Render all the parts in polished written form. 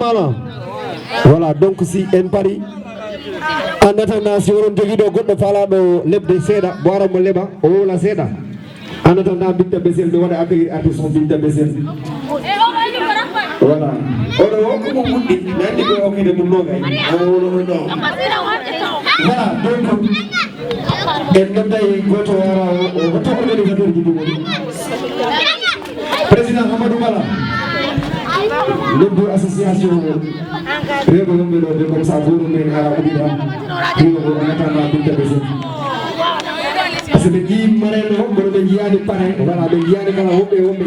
Mala. Voilà, donc si en Paris, en attendant, si on devait de parler de l'eb de Seda, boire mon leba, oh la Seda. En attendant, Bita Bessel, de voir accueillir à son Bita Bessel. Voilà. On a beaucoup de dit, n'a dit que ok de mon nom. Voilà, donc, en même temps, il faut organisateur du Président Hamadou Bala. L'eb association. Rego ngombe do comme ça guru men ara udira rego ko natana binta besen parce que di mareno mo be yadi pare voilà be yadi kala hobbe hobbe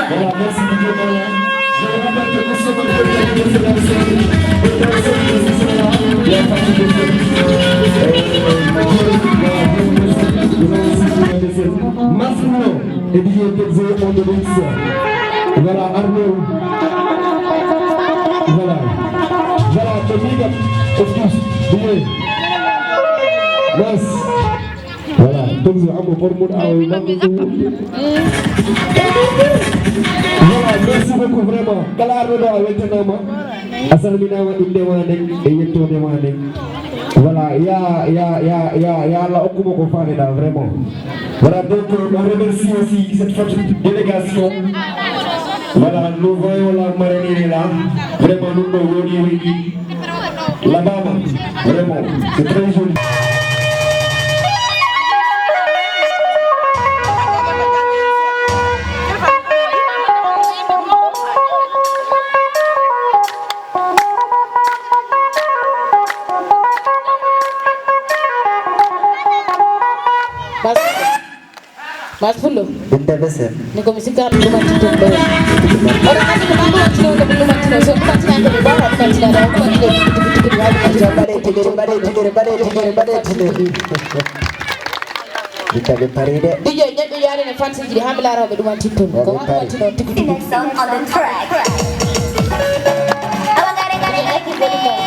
voilà merci DJ Mala je rappelle que nous sommes Massimo et DJ Pezzo on the mix. Voilà Arnaud. Voilà, the big up, excuse, bien. Yes. Voilà, donc je vais pour mon Voilà, merci beaucoup vraiment. Kalaro do avec nama. Asal binawa indewanek, eyeto dewanek. Voilà, ya la okumo ko fane da vraiment. Voilà, donc on remercie aussi cette forte délégation. Voilà, nous voyons la marraine là. Vraiment, nous voyons la Bama. Vraiment, c'est très joli. Mas Fullo. Binta Bessel. Ni komisi kan rumah cincin baru. Orang kan itu kamu macam itu belum macam itu. So macam yang kedua macam itu. Aku macam itu. Kita berparide. Dia jadi yang ni fancy jadi hamil arah berdua cincin. Kau macam itu. Next song on the track. Abang gare-gare lagi beli.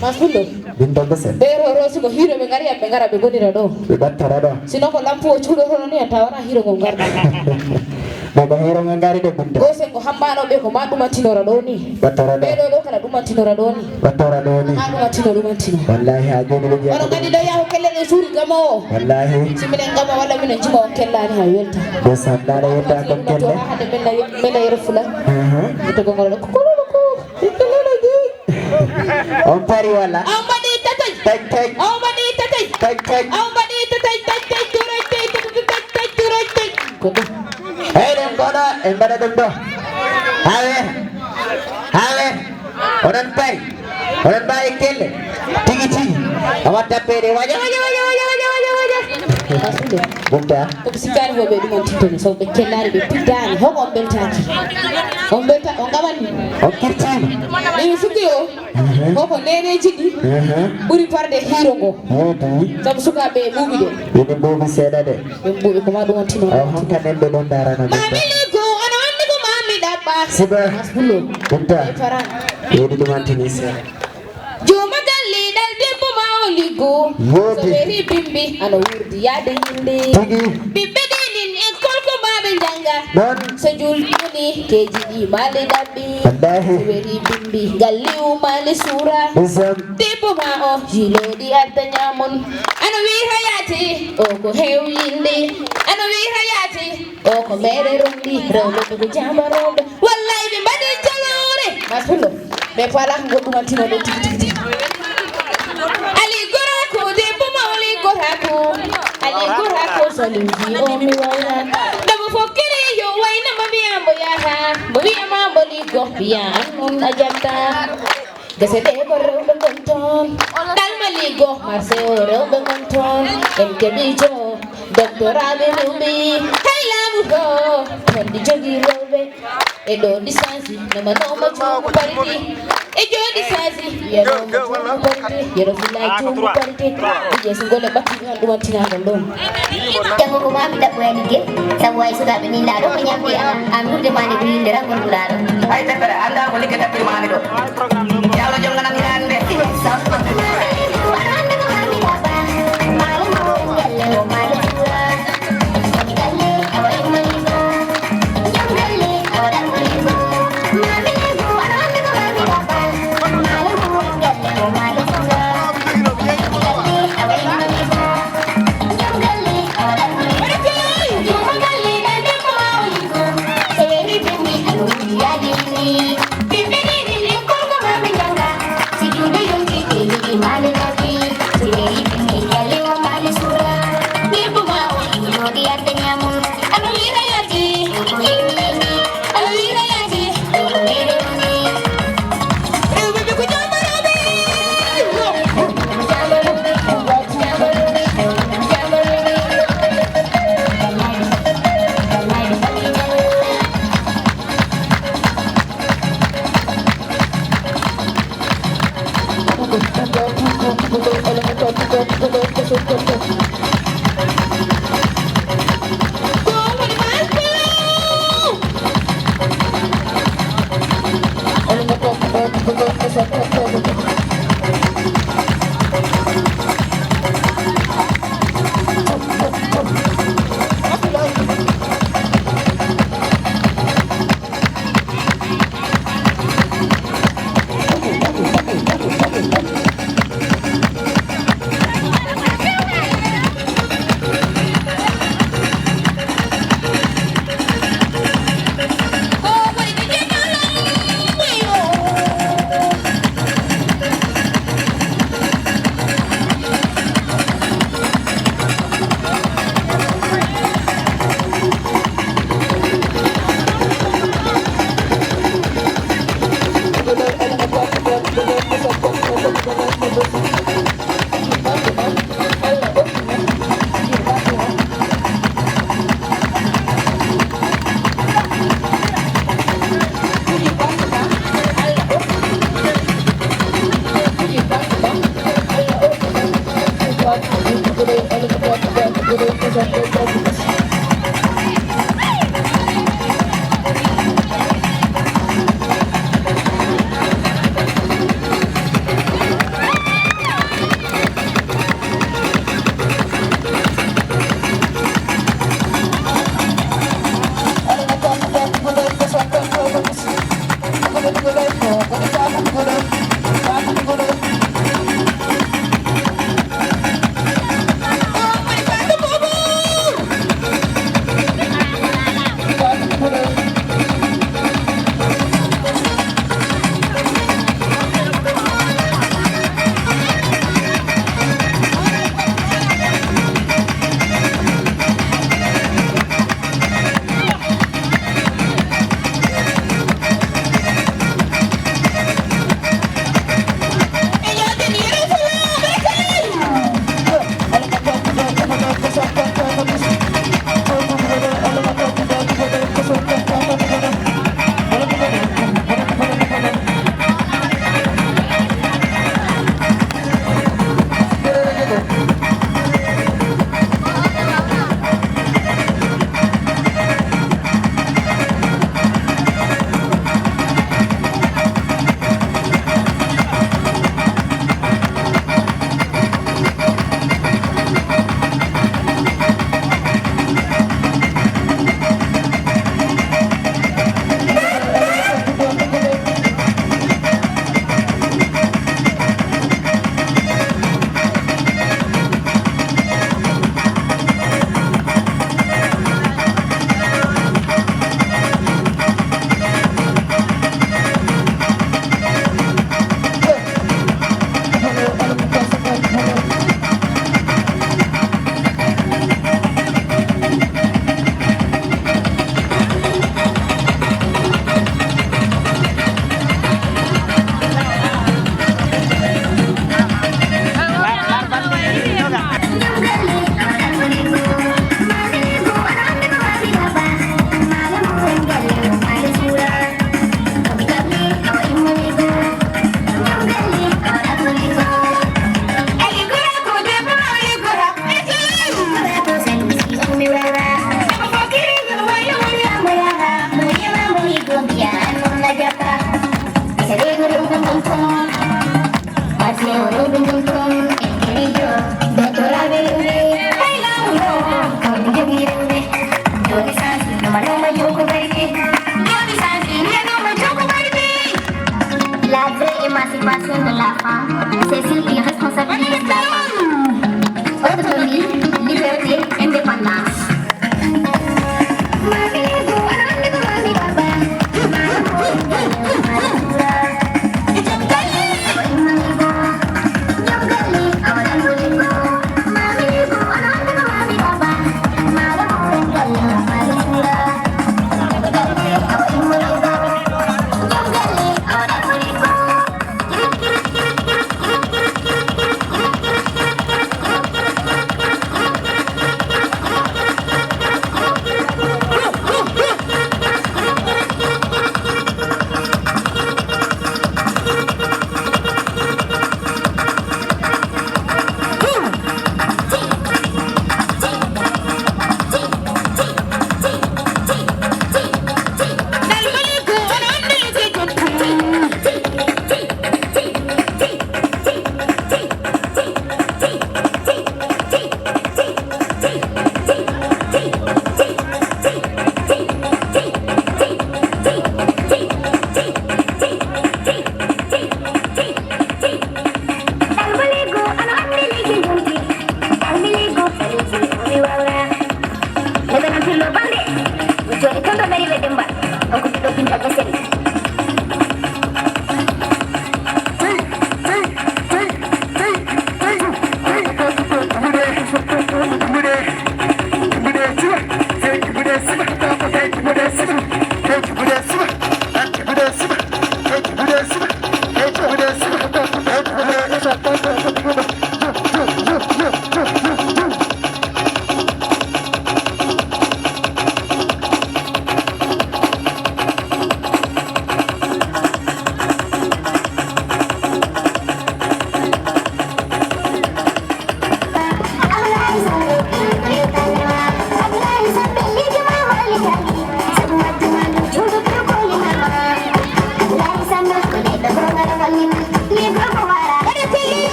Mas Pulo. Binto besen. Pero rosi ko hero be ngari abe ngara be gonira do. Bebattara do. Sino ko lampu o chudo hono ni atawara hero ko ngarda. Naga hero ngari de binto. Go se ko hambano be ko ma duma tinora do ni. Battara do. Pero do kala duma tinora do ni. Battara do ni. Ma duma tino. Wallahi ajodo lo Wala ngadi do ya ko kelle ne suri gamo. Wallahi. Simine ngama wala mino jima o kellani ha welta. Be sandara yetta kam kelle. Hade bella yero fula. Ito ko ngala ko. On pari wala. Ambadi tatay. Tek. Ambadi tatay. Tek. Ambadi tatay turai tay. Kodo. Hey dem kono embada dem do. Have. Onan pai kelle. Tigi. Awat tapere waja. Masudo. Bunda. Ko sikari ho be dum titoni so be kellari be pidani ho on beltaki. On gamani. On kirtani. Ni fukiyo. Ho ko nene jidi. Buri parde hero go. Wodi. Sam suka be bubi de. Ini bobi seda de. Be bubi ko ma dum tino. Hanka nembe don darana. Mami ko ana wandi ko mami dabba. Siba. Masudo. Bunda. Faran. Yedi dum antinisa. Juma dalli dal debbo ma oligo. Wodi. So beri bimbi ana wurdi yade hinde. Tigi. Bibbe dinin e kolko babe janga. Don. So julni keji di male dabbi. Wallahi. So beri bimbi galli umale sura. Isam. Debbo ma o jilo di adda nyamun. Ana wi hayati o ko hewinde. Ana wi hayati o ko mere rondi. Rewbe ko jamba rewbe. Wallahi be mbadi jalore. Masulo. Be pala ngoduma tino do tiki. Ali gorako debbo ma ali gorako salimji o mi wala. Dabo fokiri yo wayna mabiyambo yaha. Mabiyambo ligo biya anun ajata. Gase de ko rewbe gonton. Dalma ligo marse o rewbe gonton. Emke bijo doctorabe lumbi. Haylamu go kondi jogi rewbe. E do distansi nama noma jumu pariti. E jo distansi yero jumu pariti. Yero fulai jumu pariti. Ije singole baki ngan dua tina gondom. Jangan ko mami da ko enige sabuai sudah beninda do menyampi anu de mani bindera ngurularo. Ay tepere anda ko likata pirmani do. Ya Allah jangan nang de.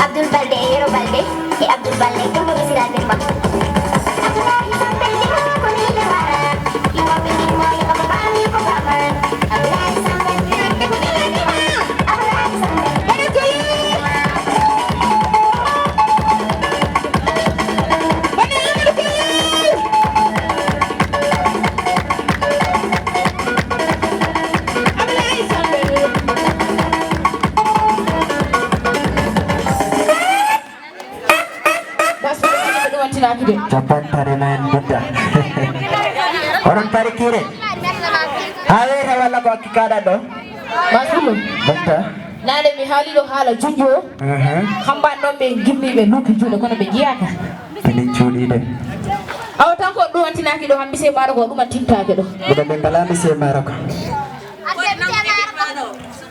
Abdul Balde, Hero Balde, Abdul Balde, itu baru silatin pak. Cepat tarik main benda. Orang tarik kiri. Awe hawala ko kikada do. Masulu. Benda. Nade mi halilo hala junjo. Hamba no be gimmi be nuki jude kono be jiyaka. Ini curi deh. aw tan ko ɗum antinaki ɗo hambi se maaro ko ɗum antintake ɗo Bukan menggalami si Maroko.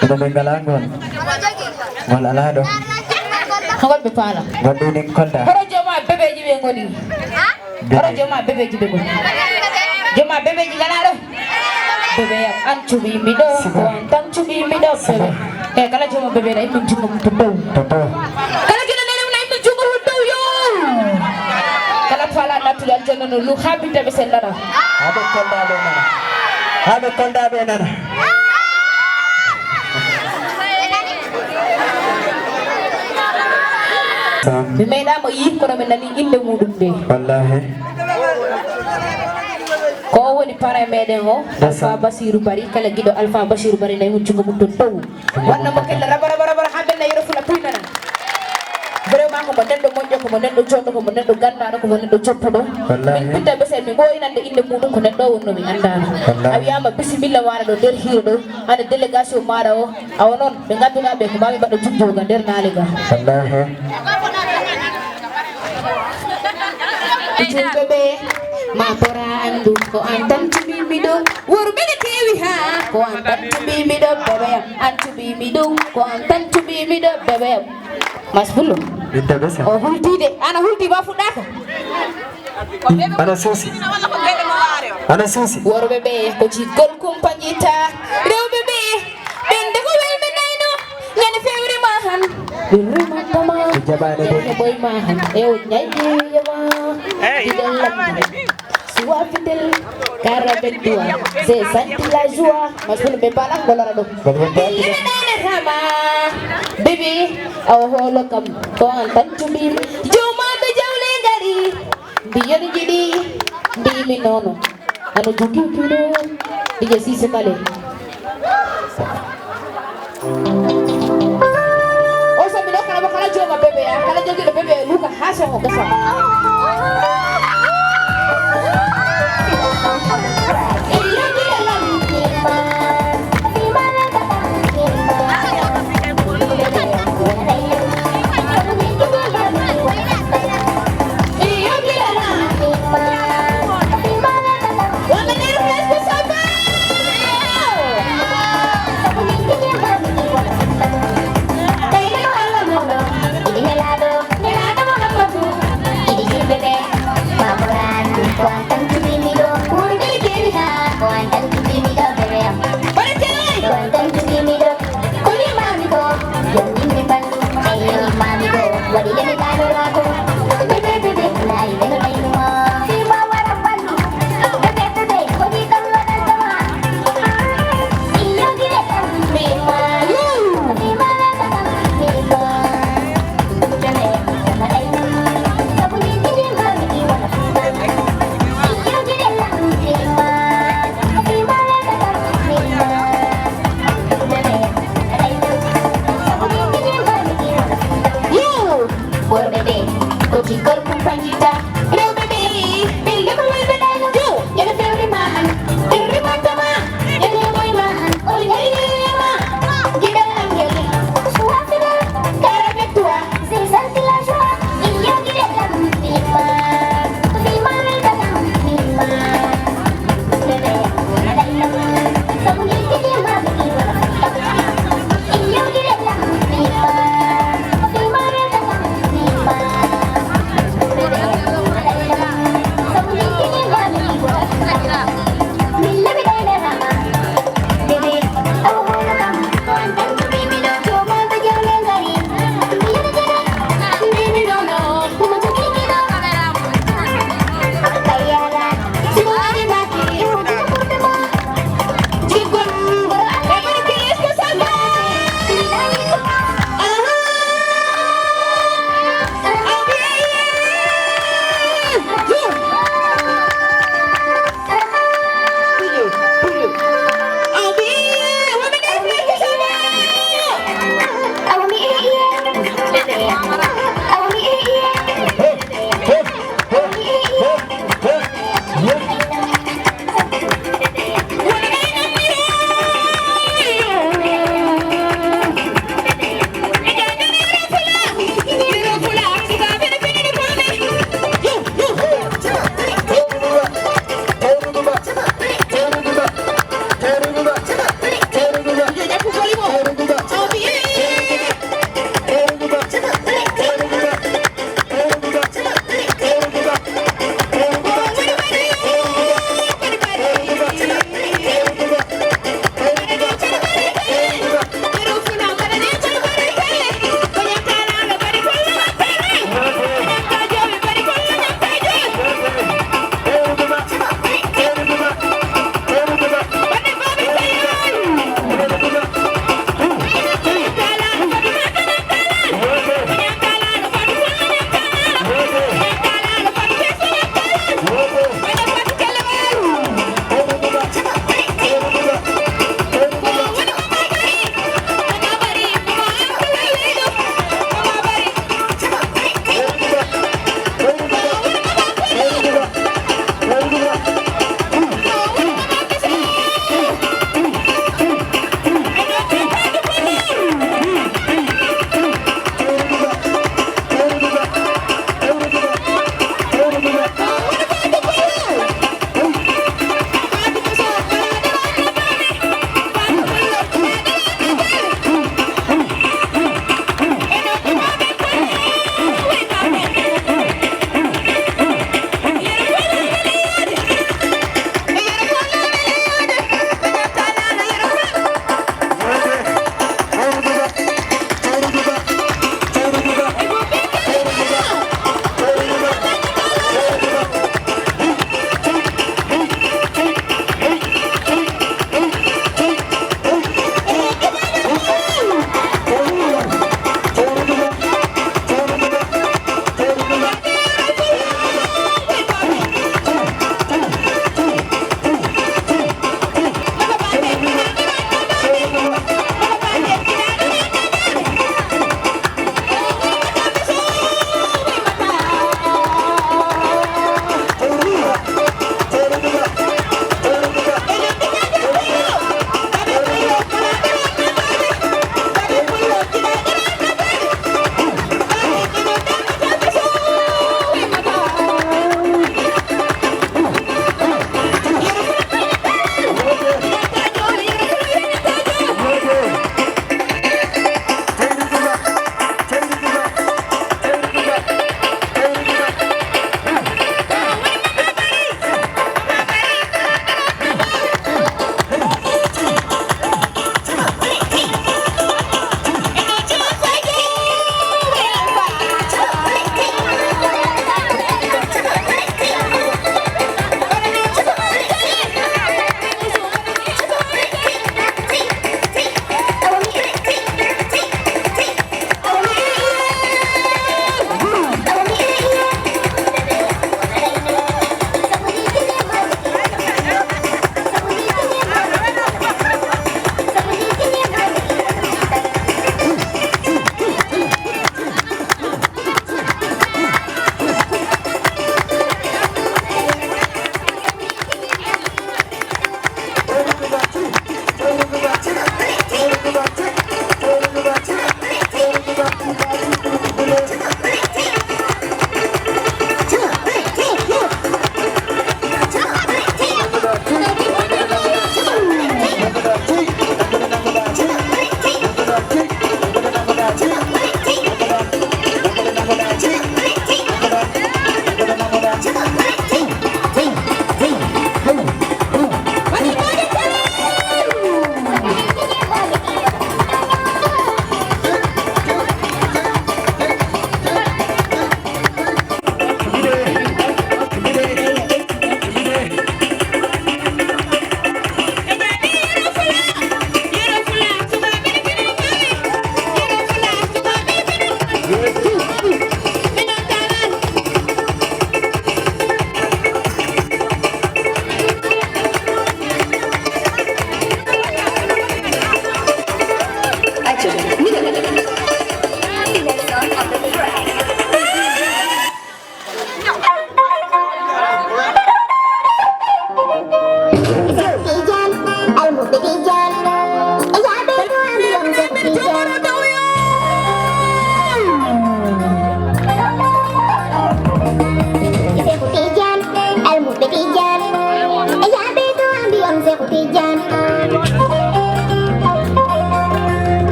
Bukan menggalangon. Walalado. hangol ɓe paala Gondining konda. horo joma bebeji ɓe goni horo joma bebeji ɓe goni joma bebeji gana ɗo bebe yam an cuɓimi ɗo ko an tan cuɓimi ɗo bebe e kala joma bebe na immin jungo mum to dow Toto. kala jona nene na immin jungo mum dow yo kala faala nattude aljanna no lu habita ɓe sellata Abe konda be nana. Abe konda be nana. mi meeɗama yi kono mi nani inde muɗum de Wallahi. ko woni parrain meɗen o Alpha Basirou Bari kala guiɗo Alpha Basirou Bari nayi hun jungo mum to dow wonna mo kella rabara ha ɓenna yero fula puynana vraiment komo neɗɗo moƴƴo komo neɗɗo joɗɗo komo neɗɗo gandaɗo komo neɗɗo jottoɗo min pitta ɓesen mi ɓoyinande inde muɗum ko neɗɗo o wonno mi andano a wiyama bisimilla maɗa ɗo nder hiiro ɗo ande délégation maɗa o awa noon ɓe gabbinaɓe ko mami mbaɗa jujjoga nder naali ga Wallahi. julɓe ɓe ma bora andu ko an tan cuɓimi ɗo worɓe ɗe kewi ha ko an tan cuɓimi ɗo bebeyam an cuɓimi ɗum ko an tan cuɓimi ɗo bebeyam masbullo Inda besa. o hultide ana hultima fuɗɗaka Ana susi. Ana susi. worɓe ɓe ko ciggol kumpañita rewɓe ɓe ɓende ko welɓe nayno ñande fewre ma han ɓirrimantama Jabane de. ene ɓoyma han e o ñaƴƴiyama diɗel lamde suwa fidel kara bedduwa c'est santi la joie masbullo ɓe bala golora ɗo rama bébé awa holo kam ko an tan cuɓimi jomaɓe jawle gari mbiyon jiɗi mbimi nono ano jogi kiɗo ɗije sise kale o somi ɗo kala mo kala joma bébé a kala jogiɗo bébé luka ha songo gasa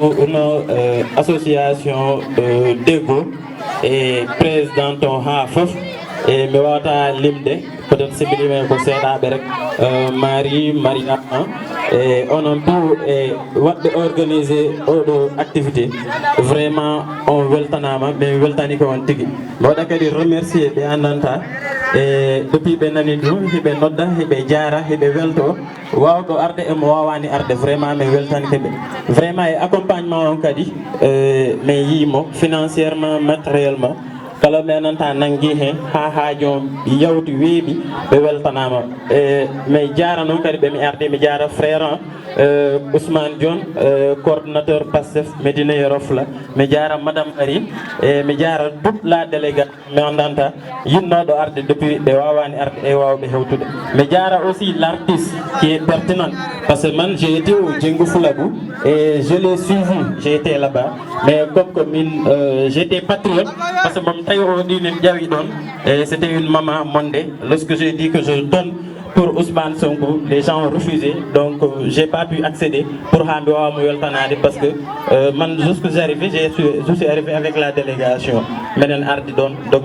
Une association d'ego et président ton Hafof et me wata limde peut-être c'est bien ko séda be rek Marie Marina et on a tout et what organiser odo activité vraiment on weltanama mais weltani ko on tigi mo da kadi remercier be andanta e depuis be nani dum hibe nodda hibe jara hibe welto wawdo arde e mo wawani arde vraiment mais weltani kebe vraiment et accompagnement on kadi mais yimo financièrement matériellement kala men nanta nangi hen ha jom yawti weebi be weltanama mais jara non kadi be mi arde mi jara frère Ousmane Dion coordinateur PASTEF Medina Yorofla mi jara madame Ari e mi jara toute la délégation mi andanta yinnodo arde depuis be wawani arde e wawbe hewtude mi jara aussi l'artiste qui est pertinent parce que man j'ai été au Djingu Foulabou et je l'ai suivi j'ai été là-bas mais comme j'étais patriote parce que mon tayo dit et c'était une maman mondée lorsque j'ai dit que je donne pour Ousmane Sonko, les gens ont refusé, donc j'ai pas pu accéder pour Hambi Weltanade parce que lorsque j'ai arrivé, je suis arrivé avec la délégation. Donc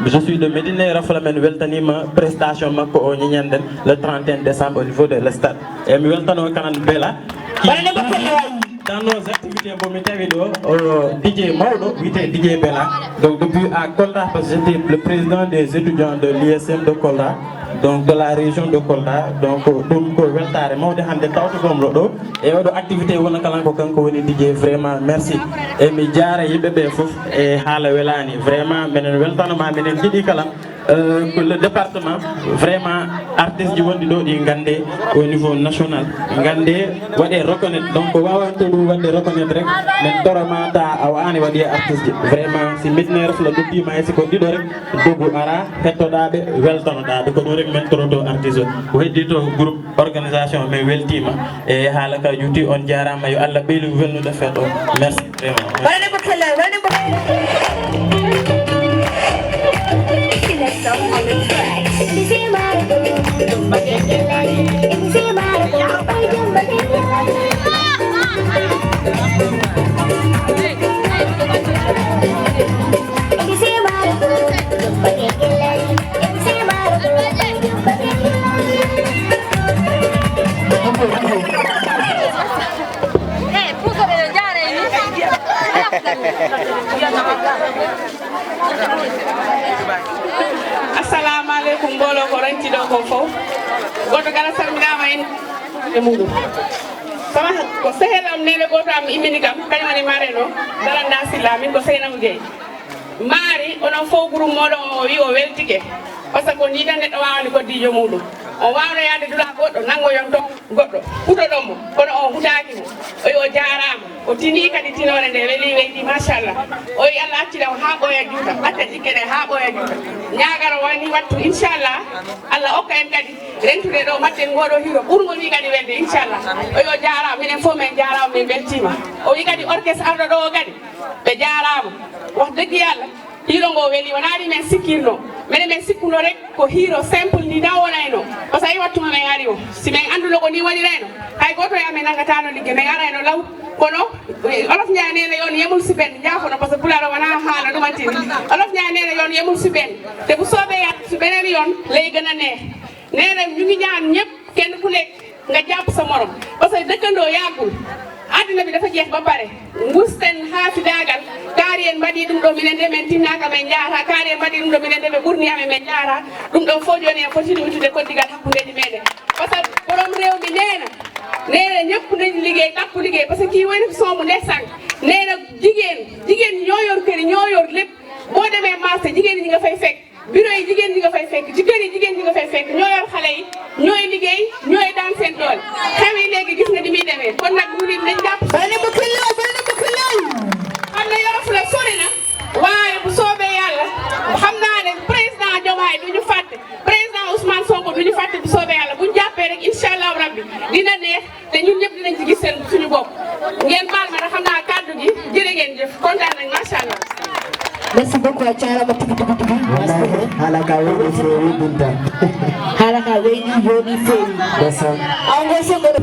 je suis de Medina Raflamen Weltani ma prestation le 31 décembre au niveau de l'Estade. Et Weltano Kanan Bella dans nos activités pour mettre vidéo DJ Maudo, DJ Bella. Donc depuis à Kolda, parce que j'étais le président des étudiants de l'ISM de Kolda, donc de la région de Kolda. Donc Weltare Maudo Hande Tautu Gomrodo et autre activité on a kalanko kanko DJ vraiment merci. Et mi jara yibebe fof et hala welani vraiment menen weltano ma menen didi kala le département vraiment artistes du monde di ngandé au niveau national ngandé wadé reconnaître donc wawanto dum wadé reconnaître rek men toromata awani wadé artiste vraiment si Medina Ref la dubbi ma ci ko dido rek dogu ara hettodabe weltano dabe ko do rek men toroto artiste weddito groupe organisation mais weltima e hala ka juti on jarama yo Allah beylu welnu de feto merci Assalamu alaikum bolo ko ranti do ko fo goto gara salminama en e muɗum sama ko sehelam nene goto am imini kam kañum woni mareno daranda silla min ko Seynabou Gueye mari onon fo groupe moɗon o wi o weltike par ce que ko ni tan neɗɗo wawani koddijo muɗum o wawno yaade dula goɗɗo nangoyon to goɗɗo hutoɗonmo kono o hutaki mo o wi o jarama o tini kadi tinore nde weeli weydi machallah o wi Allah accida o ha ɓoya juuta atta jikke ɗe ha ɓoya juuta ñagara wani wattu inchallah Allah hokka en kadi rentude ɗo matten ngoɗo hiro ɓurgo wi kadi welde inchallah o wi o jarama minen fof min jarama min beltima o wi kadi orchestre arɗo ɗo kadi ɓe jarama wax deggi Allah hiro ngo weeli wonani men sikkirno minen min sikkuno rek ko hiro simple ni na wonayno par ce que ayi wattuma min ari o si min anduno ko ni waɗirayno hay goto ya min nangatano ligge min arayno law kono olof ñaa nena yon yemul si ben jaafono par ce que pulaɗo wona haala ɗumantini olof ñaa nena yon yemul si ben te bu soobee yàlla su beneen yoon lay gën a neex nee na ñu ngi ñaan ñëpp kenn ku nekk nga jàpp sa morom parce que dëkkandoo yàggul adduna bi dafa jeex ba pare ngusten haafidagal kaari en mbaɗi ɗum ɗo minen de men tinnaka men jaata kaari en mbaɗi ɗum ɗo minen de ɓe ɓurni amen men jaata ɗum ɗo fof joni en fotini wittude koddigal hakkudeji meɗen par ce que borom rewmi nena ñëpp nañ liggéey takku liggéey parce que kii woni sombu ndesang nena jigéen ñoo yor kër yi ñoo yor lépp boo demee marché jigéen ñi nga fay fekk bureau yi jigéen ñi nga fay fekk ci kër yi jigéen ñi nga fay fekk ñoo yor xale yi ñooy liggéey ñooy daan seen doole xew yi léegi gis nga ni muy demee kon nag ñu nit nañ jàpp xam ne Yorof la sori na waaye bu soobee yàlla xam naa ne président Diomaye du ñu fàtte président Ousmane Sonko du ñu fàtte bu soobee yàlla bu ñu jàppee rek incha allah rabbi dina neex te ñun ñëpp dinañ ci gis seen suñu bopp ngeen baal ma da xam naa kàddu gi jërë ngeen jëf kontaan nañ macha allah Merci beaucoup Achara Batiki. Halaka wani fewi bunta. Haraka weni yoni fewi. Dasa. Aungo songoro.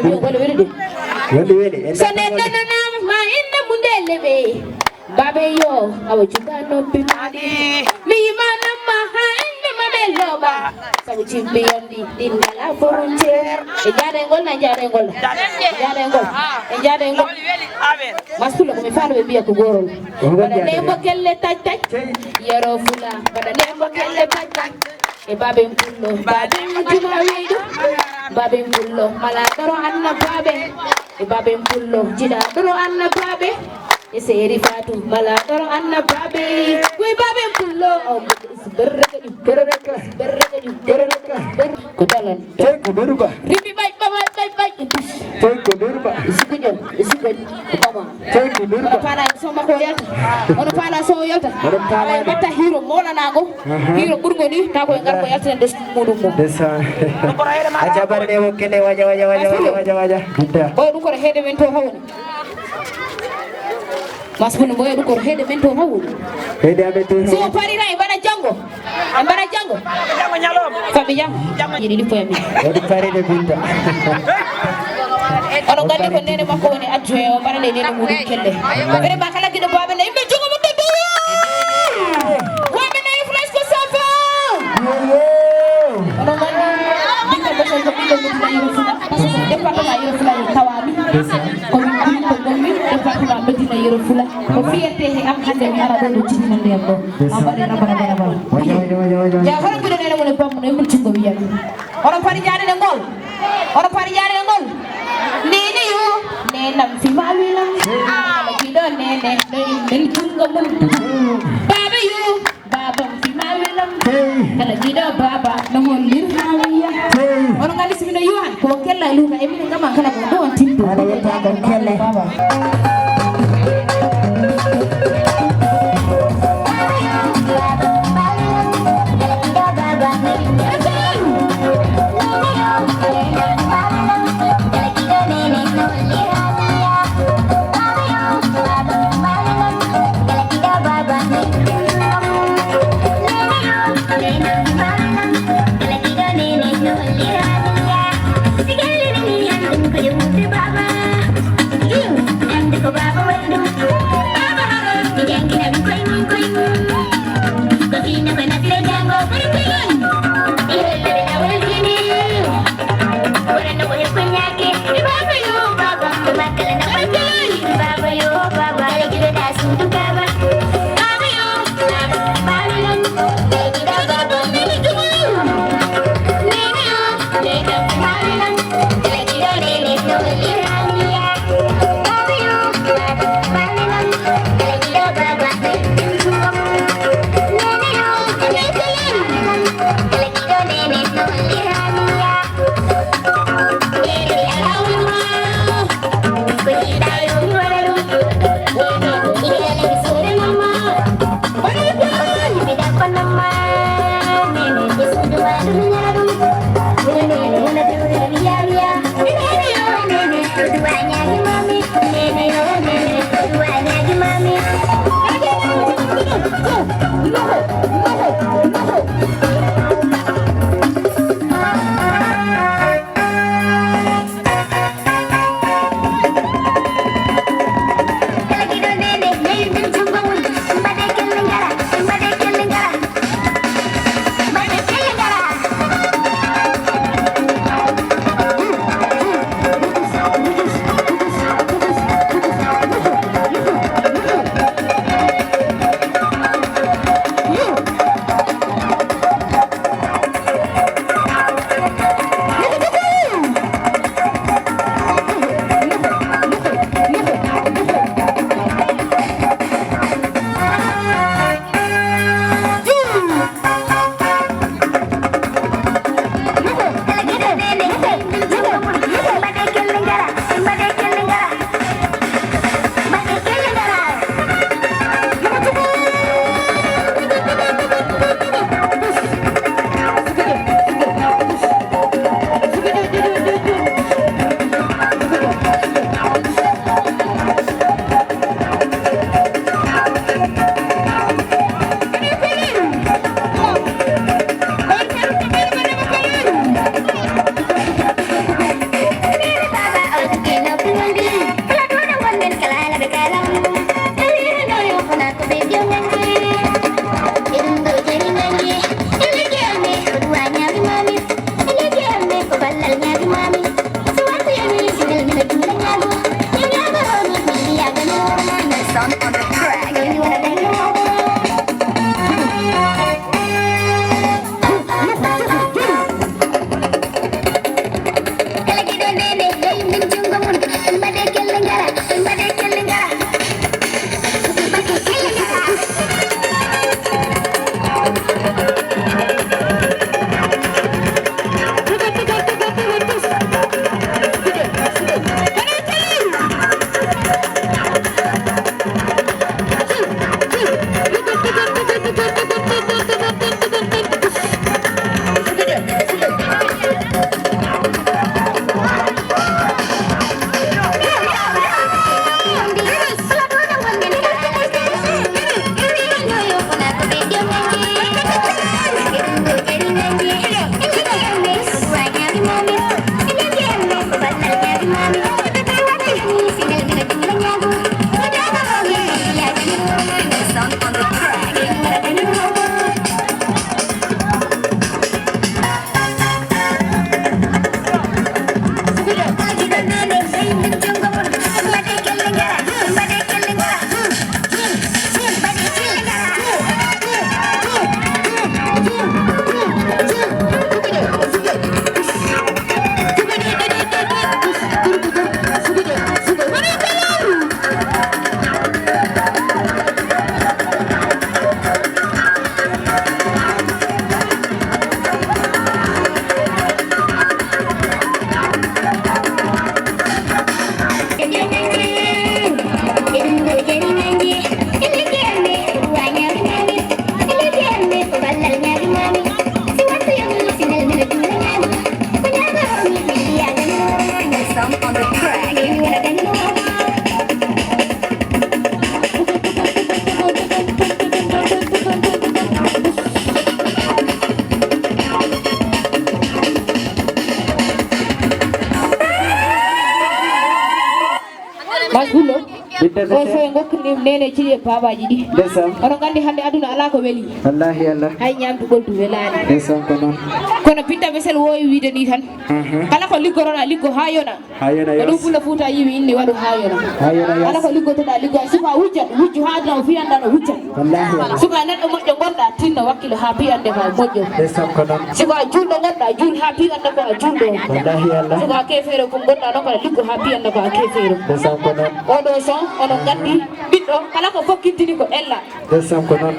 Weli. Sanenanam ma inna mundelebe. Babe yo awachuka no pimani. Mi mana ma inna mameloba. Sabu chimpion di dindala frontier. Jarengol. Masula ko mi falo be biya ko gorol. Bada nembo kelle taj. Yero fula. Bada nembo kelle taj. E babe mpullo. Babe mutuma wido. Babe mpullo. Mala daro anna babe. E babe mpullo. Jida daro anna babe. E seri fatu. Mala daro anna babe. We babe mpullo. Berreka. Kodalan. Cek berubah. Ribi baik. Cek berubah. Isikunyo. Kama. Cek berubah. Pana soma ko yalta. Ono pana so yalta. Ay bata hero mola nago. Hero burgoni ta ko ngar ko yalta des mudum mo. Desa. Aja bar de kene waja. Kita. Boy du ko hede men to hawni. Mas bunu boy du ko hede men to hawni. Hede abe tu. So pari rai bana jango. Ambara jango. Jango nyalom. Fabi jang. Yidi di poyami. Odi pari de binta. Ono gande ko nene makko woni adjoint o bara nene mudu kelle. Bere ba kala gido babe ne be jogo mo teddo. Wa me ne flash ko safa. Ono gande dinga be ko bindo mudu yiro fula. Département yiro fula tawami. Ko mi département Medina yiro fula. Ko fierté he am hande mi ara do tinna ndem do. Ambade na bara. Waja. Ja hono gido nene mo ne bam ne mu cingo wiya. Ono pari jaade ne ngol. Nene yo, nenam fi mawilam. Kido nene, min tunga mun. Baba yo, baba fi mawilam. Kala kido baba, namon lir hawiya. Ono ngali simino yuan, ko kella luka emine ngama kala ko don timbo. Ala yeta ko kelle. Baba. Mama. o so en gokkini nene cili babaji di ono gandi hande aduna ala ko weli wallahi Allah hay ñamdu goldu welani ndeysaan ko noon kono pitta besel woyi wiide ni tan kala ko liggorona liggo ha yona yo ɗum fulla fuuta yiwi inni waɗu ha yona kala ko liggotoɗa liggo suka wujjat wujju ha aduna o fiyanda no wujjat wallahi suka neɗɗo moƴƴo gonɗa tinno wakkilo ha piyande ma moƴƴo ndeysaan ko noon suka julɗo gonɗa jul ha piyande ko a julɗo wallahi Allah suka kefere ko gonɗa ɗon koɗa liggo ha piyande ko a kefere ndeysaan ko noon oɗo son onon gandi ɓiɗɗo kala ko fokkintini ko ella ndeysaan ko noon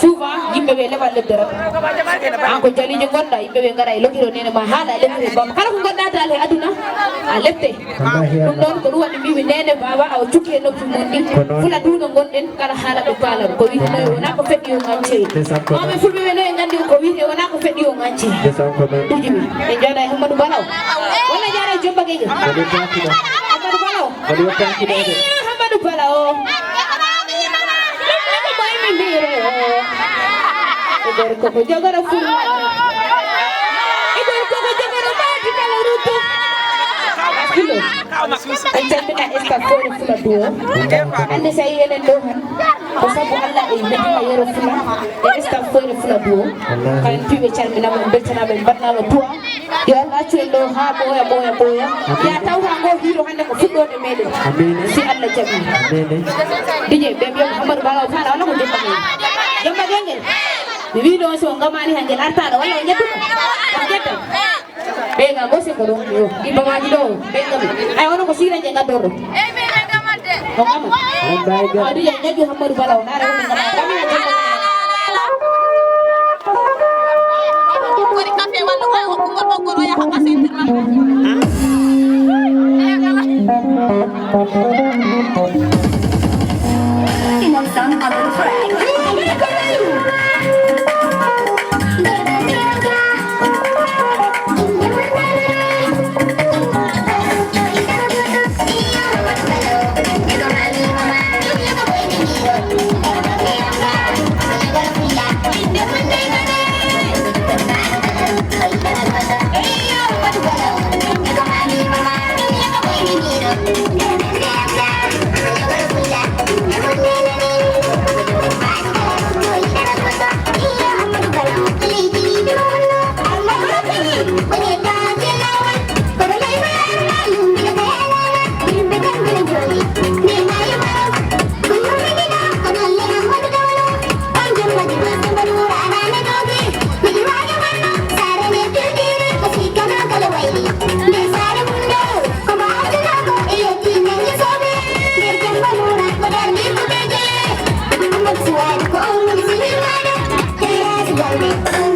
souvent yimɓe ɓe leɓal lebdere an ko jalijo gonɗa yimɓe ɓe gara e lokkiro nene ma haala e lebtire baba kala ko gonɗa dal e aduna a lebte ɗum ɗon ko ɗum waɗi mbimi nene baba awa cukki e noppi mon ɗi fula duuno gonɗen kala haala ɓe paalan ko wiyte noyi wona ko feɗɗi o ŋance mawɓe fulɓe ɓe noyi gandi ko wiyte wona ko feɗɗi o ŋance ɗujimi ɓe jooɗa e Hammadou Balaw walla jaara e Jomba Gueye Hammadou Balaw Hammadou Balaw mi mbiro igor koko jogoro fulla igor koko jogoro baati kala ruto kilo ay tambina esta fore fulla duo ande say enen do han ko sabu Allah e medina yero fulla e esta fore fulla duo kan pibe calmina mo beltana be batnama duo yo Allah cello ha boya ya tawta go hiro hande ko fuddode meden si Allah jabi dije be biyo Hammadou Balaw fana wala ko Jomba Gueye mi wi ɗon so ngamani hangel artaɗo walla o jettuko on jetta ɓe ga go seko ɗon yo ɗibbamaji ɗo ɓe gami ay wono ko siraje gaddorɗo o gama adija ñaggi Hammadou Balaw nare woɓe gama gamina woni café walla koye hokkugol ɓoggol o yaha ɓasentirma Thank you.